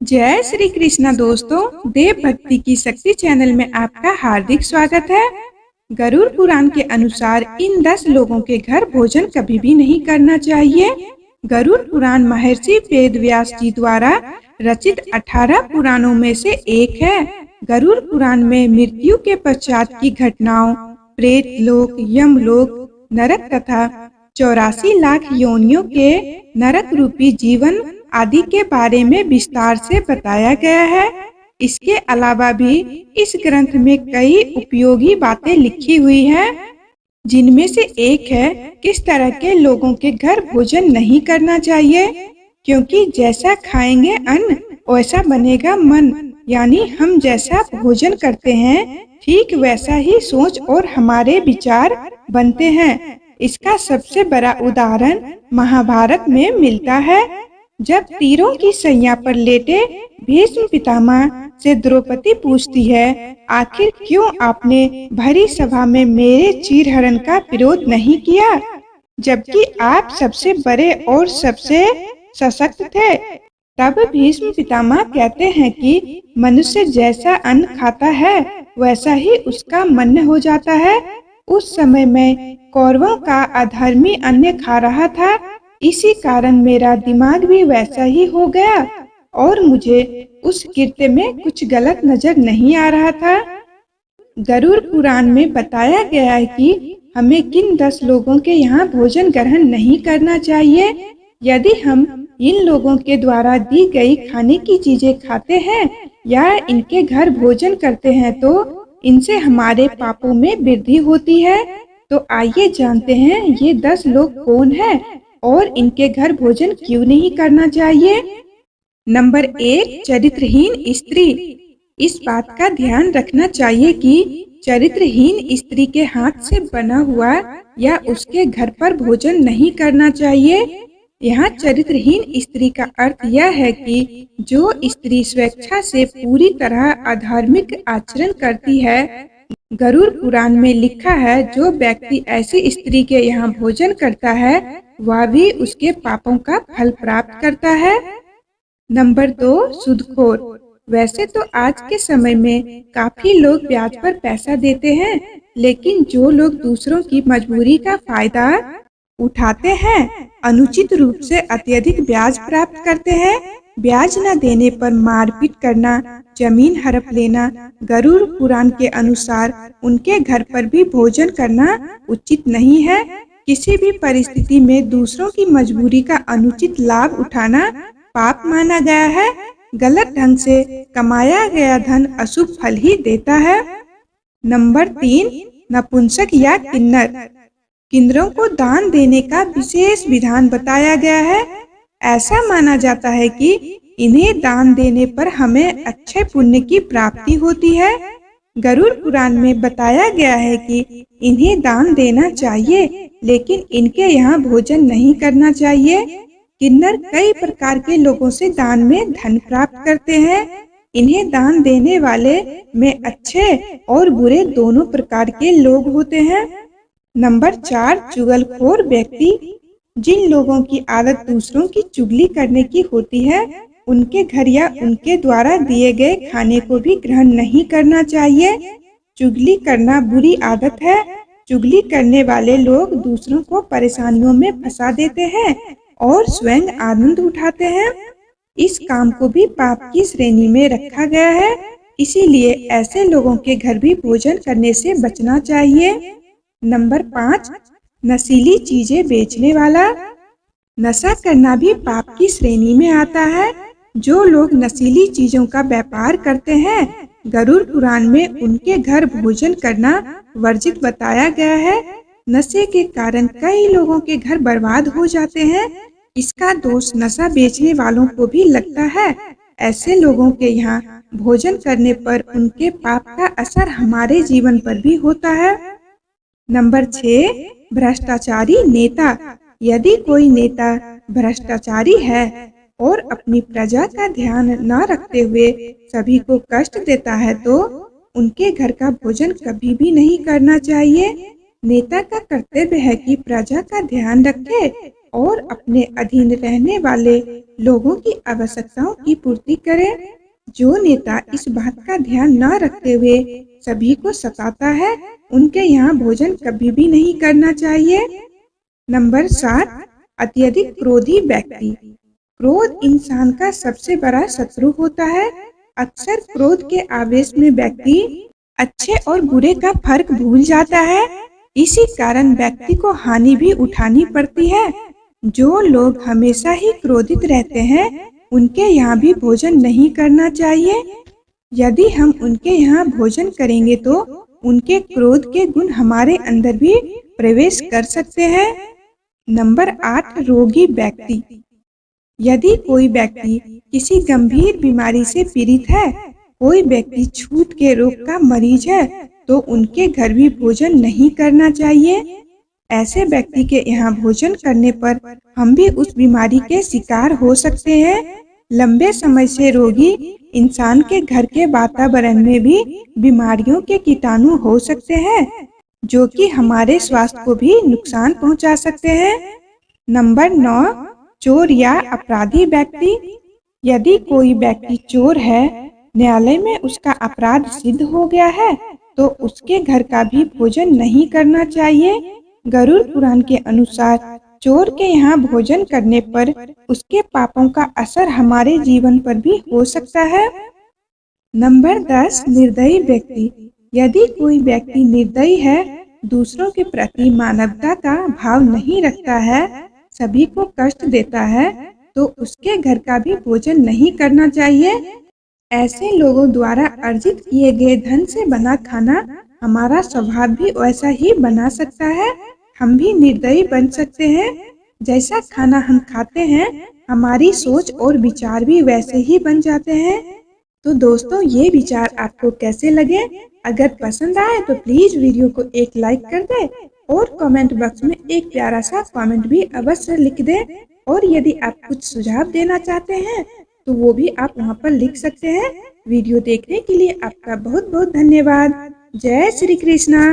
जय श्री कृष्णा दोस्तों, देव भक्ति की शक्ति चैनल में आपका हार्दिक स्वागत है। गरुड़ पुराण के अनुसार इन 10 लोगों के घर भोजन कभी भी नहीं करना चाहिए। गरुड़ पुराण महर्षि वेद व्यास जी द्वारा रचित 18 पुराणों में से एक है। गरुड़ पुराण में मृत्यु के पश्चात की घटनाओं, प्रेत लोक, यमलोक, नरक तथा 84 लाख योनियों के नरक रूपी जीवन आदि के बारे में विस्तार से बताया गया है। इसके अलावा भी इस ग्रंथ में कई उपयोगी बातें लिखी हुई हैं, जिनमें से एक है किस तरह के लोगों के घर भोजन नहीं करना चाहिए, क्योंकि जैसा खाएंगे अन्न वैसा बनेगा मन। यानी हम जैसा भोजन करते हैं ठीक वैसा ही सोच और हमारे विचार बनते हैं। इसका सबसे बड़ा उदाहरण महाभारत में मिलता है। जब तीरों की सैया पर लेटे भीष्म पितामह से द्रौपदी पूछती है, आखिर क्यों आपने भरी सभा में मेरे चीरहरण का विरोध नहीं किया, जबकि आप सबसे बड़े और सबसे सशक्त थे। तब भीष्म पितामह कहते हैं कि मनुष्य जैसा अन्न खाता है वैसा ही उसका मन हो जाता है। उस समय मैं कौरवों का अधर्मी अन्न खा रहा था, इसी कारण मेरा दिमाग भी वैसा ही हो गया और मुझे उस कृत्य में कुछ गलत नजर नहीं आ रहा था। गरुड़ पुराण में बताया गया है कि हमें किन 10 लोगों के यहाँ भोजन ग्रहण नहीं करना चाहिए। यदि हम इन लोगों के द्वारा दी गई खाने की चीजें खाते हैं या इनके घर भोजन करते हैं तो इनसे हमारे पापों में वृद्धि होती है। तो आइए जानते हैं ये 10 लोग कौन हैं और इनके घर भोजन क्यों नहीं करना चाहिए। नंबर 1, चरित्रहीन स्त्री। इस बात का ध्यान रखना चाहिए कि चरित्रहीन स्त्री के हाथ से बना हुआ या उसके घर पर भोजन नहीं करना चाहिए। यहाँ चरित्रहीन स्त्री का अर्थ यह है कि जो स्त्री स्वेच्छा से पूरी तरह अधार्मिक आचरण करती है। गरुड़ पुराण में लिखा है, जो व्यक्ति ऐसी स्त्री के यहाँ भोजन करता है वह भी उसके पापों का फल प्राप्त करता है। नंबर 2, सूदखोर। वैसे तो आज के समय में काफी लोग ब्याज पर पैसा देते हैं, लेकिन जो लोग दूसरों की मजबूरी का फायदा उठाते हैं, अनुचित रूप से अत्यधिक ब्याज प्राप्त करते हैं। ब्याज न देने पर मारपीट करना, जमीन हड़प लेना, गरुड़ पुराण के अनुसार उनके घर पर भी भोजन करना उचित नहीं है। किसी भी परिस्थिति में दूसरों की मजबूरी का अनुचित लाभ उठाना पाप माना गया है। गलत ढंग से कमाया गया धन अशुभ फल ही देता है। नंबर 3, नपुंसक या किन्नर। किन्नरों को दान देने का विशेष विधान बताया गया है। ऐसा माना जाता है कि इन्हें दान देने पर हमें अच्छे पुण्य की प्राप्ति होती है। गरुड़ पुराण में बताया गया है कि इन्हें दान देना चाहिए, लेकिन इनके यहाँ भोजन नहीं करना चाहिए। किन्नर कई प्रकार के लोगों से दान में धन प्राप्त करते हैं। इन्हें दान देने वाले में अच्छे और बुरे दोनों प्रकार के लोग होते हैं। नंबर 4, चुगलखोर व्यक्ति। जिन लोगों की आदत दूसरों की चुगली करने की होती है, उनके घर या उनके द्वारा दिए गए खाने को भी ग्रहण नहीं करना चाहिए। चुगली करना बुरी आदत है। चुगली करने वाले लोग दूसरों को परेशानियों में फंसा देते हैं और स्वयं आनंद उठाते हैं। इस काम को भी पाप की श्रेणी में रखा गया है, इसीलिए ऐसे लोगों के घर भी भोजन करने से बचना चाहिए। नंबर 5, नशीली चीजें बेचने वाला। नशा करना भी पाप की श्रेणी में आता है। जो लोग नशीली चीजों का व्यापार करते हैं, गरुड़ पुराण में उनके घर भोजन करना वर्जित बताया गया है। नशे के कारण कई लोगों के घर बर्बाद हो जाते हैं। इसका दोष नशा बेचने वालों को भी लगता है। ऐसे लोगों के यहाँ भोजन करने पर उनके पाप का असर हमारे जीवन पर भी होता है। नंबर 6, भ्रष्टाचारी नेता। यदि कोई नेता भ्रष्टाचारी है और अपनी प्रजा का ध्यान न रखते हुए सभी को कष्ट देता है तो उनके घर का भोजन कभी भी नहीं करना चाहिए। नेता का कर्तव्य है कि प्रजा का ध्यान रखे और अपने अधीन रहने वाले लोगों की आवश्यकताओं की पूर्ति करे। जो नेता इस बात का ध्यान न रखते हुए सभी को सताता है, उनके यहाँ भोजन कभी भी नहीं करना चाहिए। नंबर 7, अत्यधिक क्रोधी व्यक्ति। क्रोध इंसान का सबसे बड़ा शत्रु होता है। अक्सर क्रोध के आवेश में व्यक्ति अच्छे और बुरे का फर्क भूल जाता है। इसी कारण व्यक्ति को हानि भी उठानी पड़ती है। जो लोग हमेशा ही क्रोधित रहते हैं, उनके यहाँ भी भोजन नहीं करना चाहिए। यदि हम उनके यहाँ भोजन करेंगे तो उनके क्रोध के गुण हमारे अंदर भी प्रवेश कर सकते हैं। नंबर 8, रोगी व्यक्ति। यदि कोई व्यक्ति किसी गंभीर बीमारी से पीड़ित है, कोई व्यक्ति छूत के रोग का मरीज है, तो उनके घर भी भोजन नहीं करना चाहिए। ऐसे व्यक्ति के यहाँ भोजन करने पर हम भी उस बीमारी के शिकार हो सकते हैं। लंबे समय से रोगी इंसान के घर के वातावरण में भी बीमारियों के कीटाणु हो सकते हैं, जो कि हमारे स्वास्थ्य को भी नुकसान पहुंचा सकते हैं। नंबर 9, चोर या अपराधी व्यक्ति। यदि कोई व्यक्ति चोर है, न्यायालय में उसका अपराध सिद्ध हो गया है, तो उसके घर का भी भोजन नहीं करना चाहिए। गरुड़ पुराण के अनुसार चोर के यहाँ भोजन करने पर उसके पापों का असर हमारे जीवन पर भी हो सकता है। नंबर 10, निर्दयी व्यक्ति। यदि कोई व्यक्ति निर्दयी है, दूसरों के प्रति मानवता का भाव नहीं रखता है, सभी को कष्ट देता है, तो उसके घर का भी भोजन नहीं करना चाहिए। ऐसे लोगों द्वारा अर्जित किए गए धन से बना खाना हमारा स्वभाव भी वैसा ही बना सकता है। हम भी निर्दयी बन सकते हैं। जैसा खाना हम खाते हैं, हमारी सोच और विचार भी वैसे ही बन जाते हैं। तो दोस्तों, ये विचार आपको कैसे लगे? अगर पसंद आए तो प्लीज वीडियो को एक लाइक कर दे और कमेंट बॉक्स में एक प्यारा सा कमेंट भी अवश्य लिख दे। और यदि आप कुछ सुझाव देना चाहते हैं तो वो भी आप वहाँ पर लिख सकते हैं। वीडियो देखने के लिए आपका बहुत बहुत धन्यवाद। जय श्री कृष्णा।